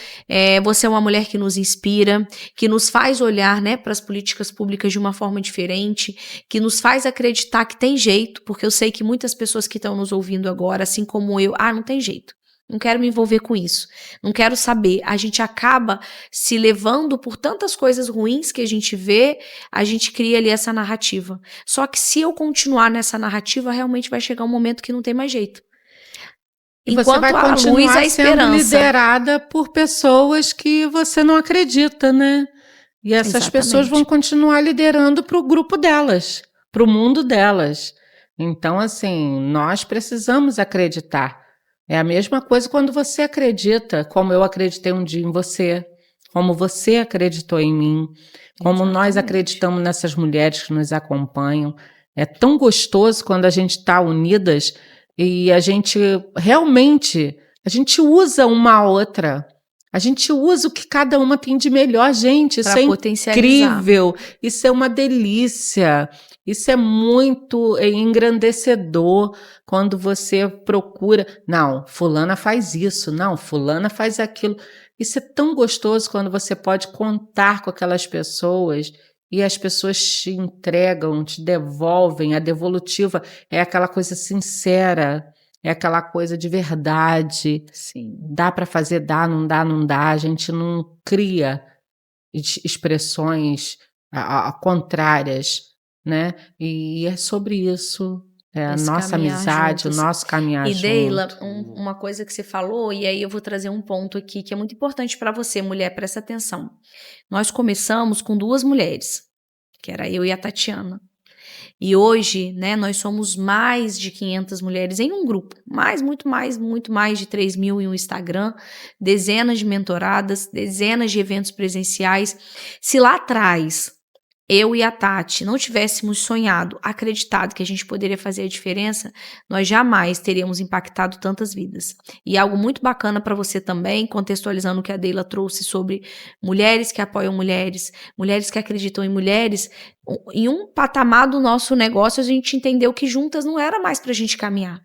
você é uma mulher que nos inspira, que nos faz olhar, né, para as políticas públicas de uma forma diferente, que nos faz acreditar que tem jeito, porque eu sei que muitas pessoas que estão nos ouvindo agora, assim como eu, não tem jeito. Não quero me envolver com isso, não quero saber. A gente acaba se levando por tantas coisas ruins que a gente vê, a gente cria ali essa narrativa. Só que se eu continuar nessa narrativa, realmente vai chegar um momento que não tem mais jeito.
E você vai continuar sendo liderada por pessoas que você não acredita, né? E essas pessoas vão continuar liderando para o grupo delas, para o mundo delas. Então, assim, nós precisamos acreditar. É a mesma coisa quando você acredita, como eu acreditei um dia em você, como você acreditou em mim, como nós acreditamos nessas mulheres que nos acompanham. É tão gostoso quando a gente está unidas e a gente realmente, a gente usa uma a outra. A gente usa o que cada uma tem de melhor, gente. Isso
Para
é
potencializar.
incrível. Isso é uma delícia. Isso é muito engrandecedor quando você procura. Não, fulana faz isso. Não, fulana faz aquilo. Isso é tão gostoso quando você pode contar com aquelas pessoas e as pessoas te entregam, te devolvem. A devolutiva é aquela coisa sincera. É aquela coisa de verdade.
Sim.
Dá para fazer, dá, não dá, não dá. A gente não cria expressões contrárias, né? E é sobre isso. É a
Esse
nossa
caminhar
amizade, o
juntos.
nosso caminhar
E Deila,
junto.
uma coisa que você falou, e aí eu vou trazer um ponto aqui que é muito importante para você, mulher, presta atenção. Nós começamos com 2 mulheres, que era eu e a Tatiana. E hoje, né, nós somos mais de 500 mulheres em um grupo, muito mais de 3.000 em um Instagram, dezenas de mentoradas, dezenas de eventos presenciais. Se lá atrás eu e a Tati não tivéssemos sonhado, acreditado que a gente poderia fazer a diferença, nós jamais teríamos impactado tantas vidas. E algo muito bacana para você também, contextualizando o que a Deila trouxe sobre mulheres que apoiam mulheres, mulheres que acreditam em mulheres, em um patamar do nosso negócio a gente entendeu que juntas não era mais para a gente caminhar.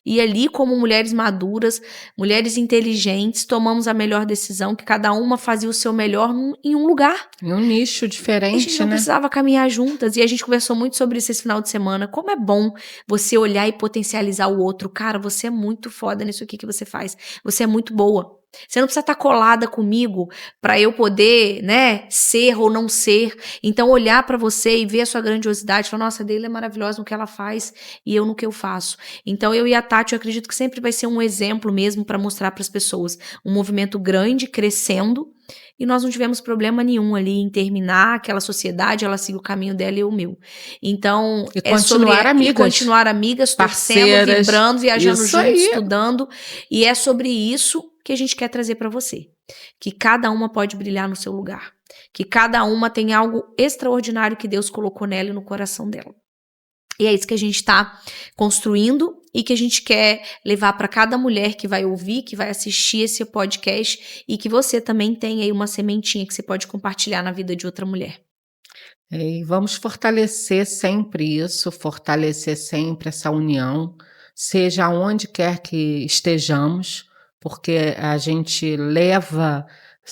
E ali, como mulheres maduras, mulheres inteligentes, tomamos a melhor decisão, que cada uma fazia o seu melhor em um lugar.
Em um nicho
E a gente
diferente,
não
né?
precisava caminhar juntas. E a gente conversou muito sobre isso esse final de semana. Como é bom você olhar e potencializar o outro. Cara, você é muito foda nisso aqui que você faz. Você é muito boa. Você não precisa estar colada comigo para eu poder, né, ser ou não ser. Então, olhar para você e ver a sua grandiosidade, falar, nossa, a Deila é maravilhosa no que ela faz e eu no que eu faço. Então, eu e a Tati, eu acredito que sempre vai ser um exemplo mesmo para mostrar para as pessoas. Um movimento grande, crescendo, e nós não tivemos problema nenhum ali em terminar aquela sociedade, ela seguiu o caminho dela e eu o meu. Então,
E continuar amigas.
E continuar amigas, torcendo,
Parceiras.
vibrando, viajando
Isso
juntos,
aí.
estudando. E é sobre isso que a gente quer trazer para você. Que cada uma pode brilhar no seu lugar. Que cada uma tem algo extraordinário que Deus colocou nela e no coração dela. E é isso que a gente está construindo e que a gente quer levar para cada mulher que vai ouvir, que vai assistir esse podcast e que você também tem aí uma sementinha que você pode compartilhar na vida de outra mulher.
E vamos fortalecer sempre isso, fortalecer sempre essa união, seja onde quer que estejamos, porque a gente leva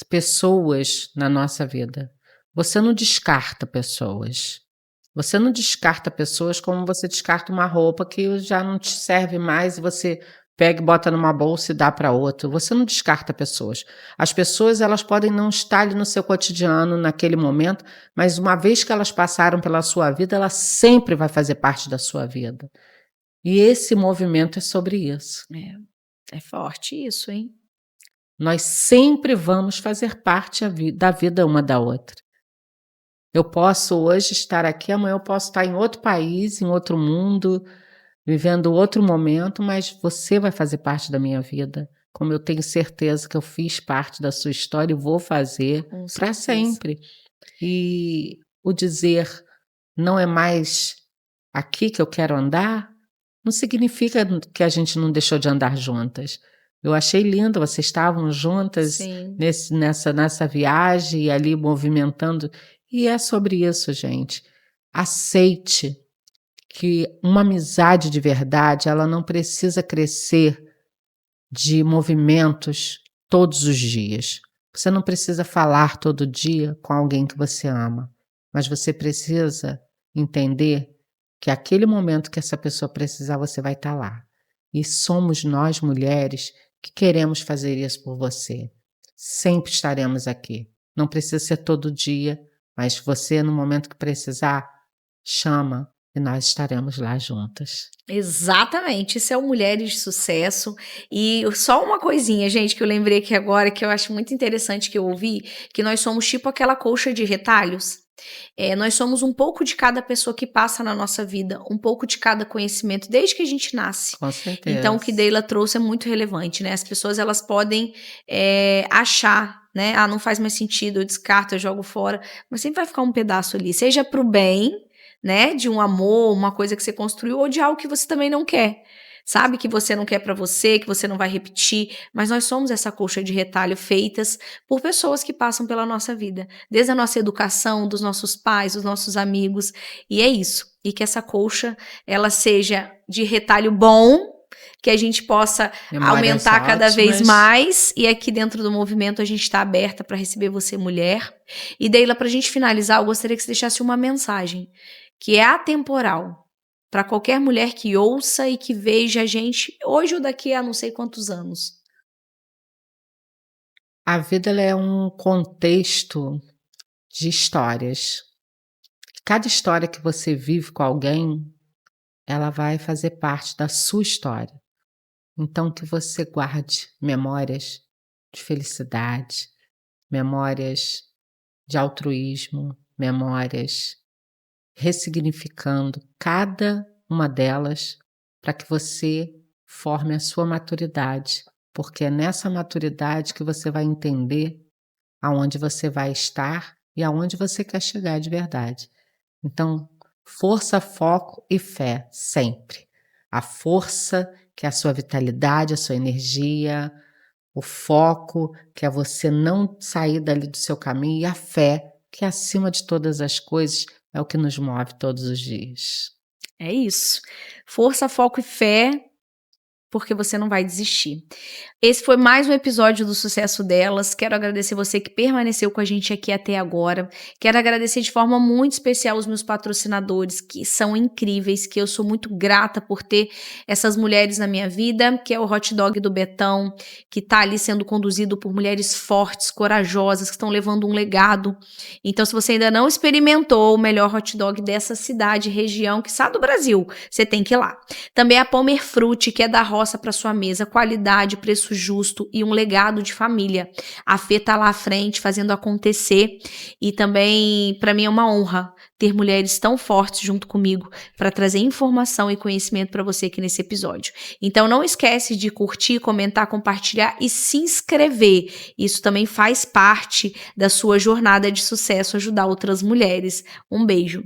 pessoas na nossa vida. Você não descarta pessoas. Você não descarta pessoas como você descarta uma roupa que já não te serve mais e você pega e bota numa bolsa e dá para outro. Você não descarta pessoas. As pessoas, elas podem não estar ali no seu cotidiano naquele momento, mas uma vez que elas passaram pela sua vida, ela sempre vai fazer parte da sua vida. E esse movimento é sobre isso.
É forte isso, hein?
Nós sempre vamos fazer parte da vida uma da outra. Eu posso hoje estar aqui, amanhã eu posso estar em outro país, em outro mundo, vivendo outro momento, mas você vai fazer parte da minha vida, como eu tenho certeza que eu fiz parte da sua história e vou fazer para sempre. E o dizer não é mais aqui que eu quero andar, não significa que a gente não deixou de andar juntas. Eu achei lindo, vocês estavam juntas nessa viagem e ali movimentando. E é sobre isso, gente. Aceite que uma amizade de verdade, ela não precisa crescer de movimentos todos os dias. Você não precisa falar todo dia com alguém que você ama, mas você precisa entender que aquele momento que essa pessoa precisar, você vai estar lá. E somos nós, mulheres, que queremos fazer isso por você. Sempre estaremos aqui. Não precisa ser todo dia, mas você, no momento que precisar, chama e nós estaremos lá juntas.
Exatamente, isso é o Mulheres de Sucesso. E só uma coisinha, gente, que eu lembrei aqui agora, que eu acho muito interessante que eu ouvi, que nós somos tipo aquela colcha de retalhos. Nós somos um pouco de cada pessoa que passa na nossa vida, um pouco de cada conhecimento, desde que a gente nasce.
Com certeza.
Então, o que Deila trouxe é muito relevante, né? As pessoas, elas podem achar, né? Ah, não faz mais sentido, eu descarto, eu jogo fora. Mas sempre vai ficar um pedaço ali, seja pro bem, né, de um amor, uma coisa que você construiu, ou de algo que você também não quer. sabe que você não quer pra você, que você não vai repetir, mas nós somos essa colcha de retalho feitas por pessoas que passam pela nossa vida, desde a nossa educação, dos nossos pais, dos nossos amigos, e é isso. E que essa colcha, ela seja de retalho bom, que a gente possa
Memórias
aumentar cada vez
ótimas.
mais, e aqui dentro do movimento a gente está aberta para receber você, mulher. E Deila, para a gente finalizar, eu gostaria que você deixasse uma mensagem, que é atemporal, para qualquer mulher que ouça e que veja a gente hoje ou daqui a não sei quantos anos.
A vida ela é um contexto de histórias. Cada história que você vive com alguém, ela vai fazer parte da sua história. Então, que você guarde memórias de felicidade, memórias de altruísmo, memórias ressignificando cada uma delas para que você forme a sua maturidade, porque é nessa maturidade que você vai entender aonde você vai estar e aonde você quer chegar de verdade. Então, força, foco e fé, sempre. A força, que é a sua vitalidade, a sua energia, o foco, que é você não sair dali do seu caminho, e a fé, que acima de todas as coisas é o que nos move todos os dias.
É isso. Força, foco e fé, porque você não vai desistir. Esse foi mais um episódio do Sucesso Delas. Quero agradecer você que permaneceu com a gente aqui até agora. Quero agradecer de forma muito especial os meus patrocinadores, que são incríveis, que eu sou muito grata por ter essas mulheres na minha vida, que é o Hot Dog do Betão, que está ali sendo conduzido por mulheres fortes, corajosas, que estão levando um legado. Então, se você ainda não experimentou o melhor hot dog dessa cidade, região, que está do Brasil, você tem que ir lá. Também a Palmer Fruit, que é da roça para sua mesa, qualidade, preço justo e um legado de família. A Fê tá lá à frente fazendo acontecer e também para mim é uma honra ter mulheres tão fortes junto comigo para trazer informação e conhecimento para você aqui nesse episódio. Então não esquece de curtir, comentar, compartilhar e se inscrever. Isso também faz parte da sua jornada de sucesso, ajudar outras mulheres. Um beijo.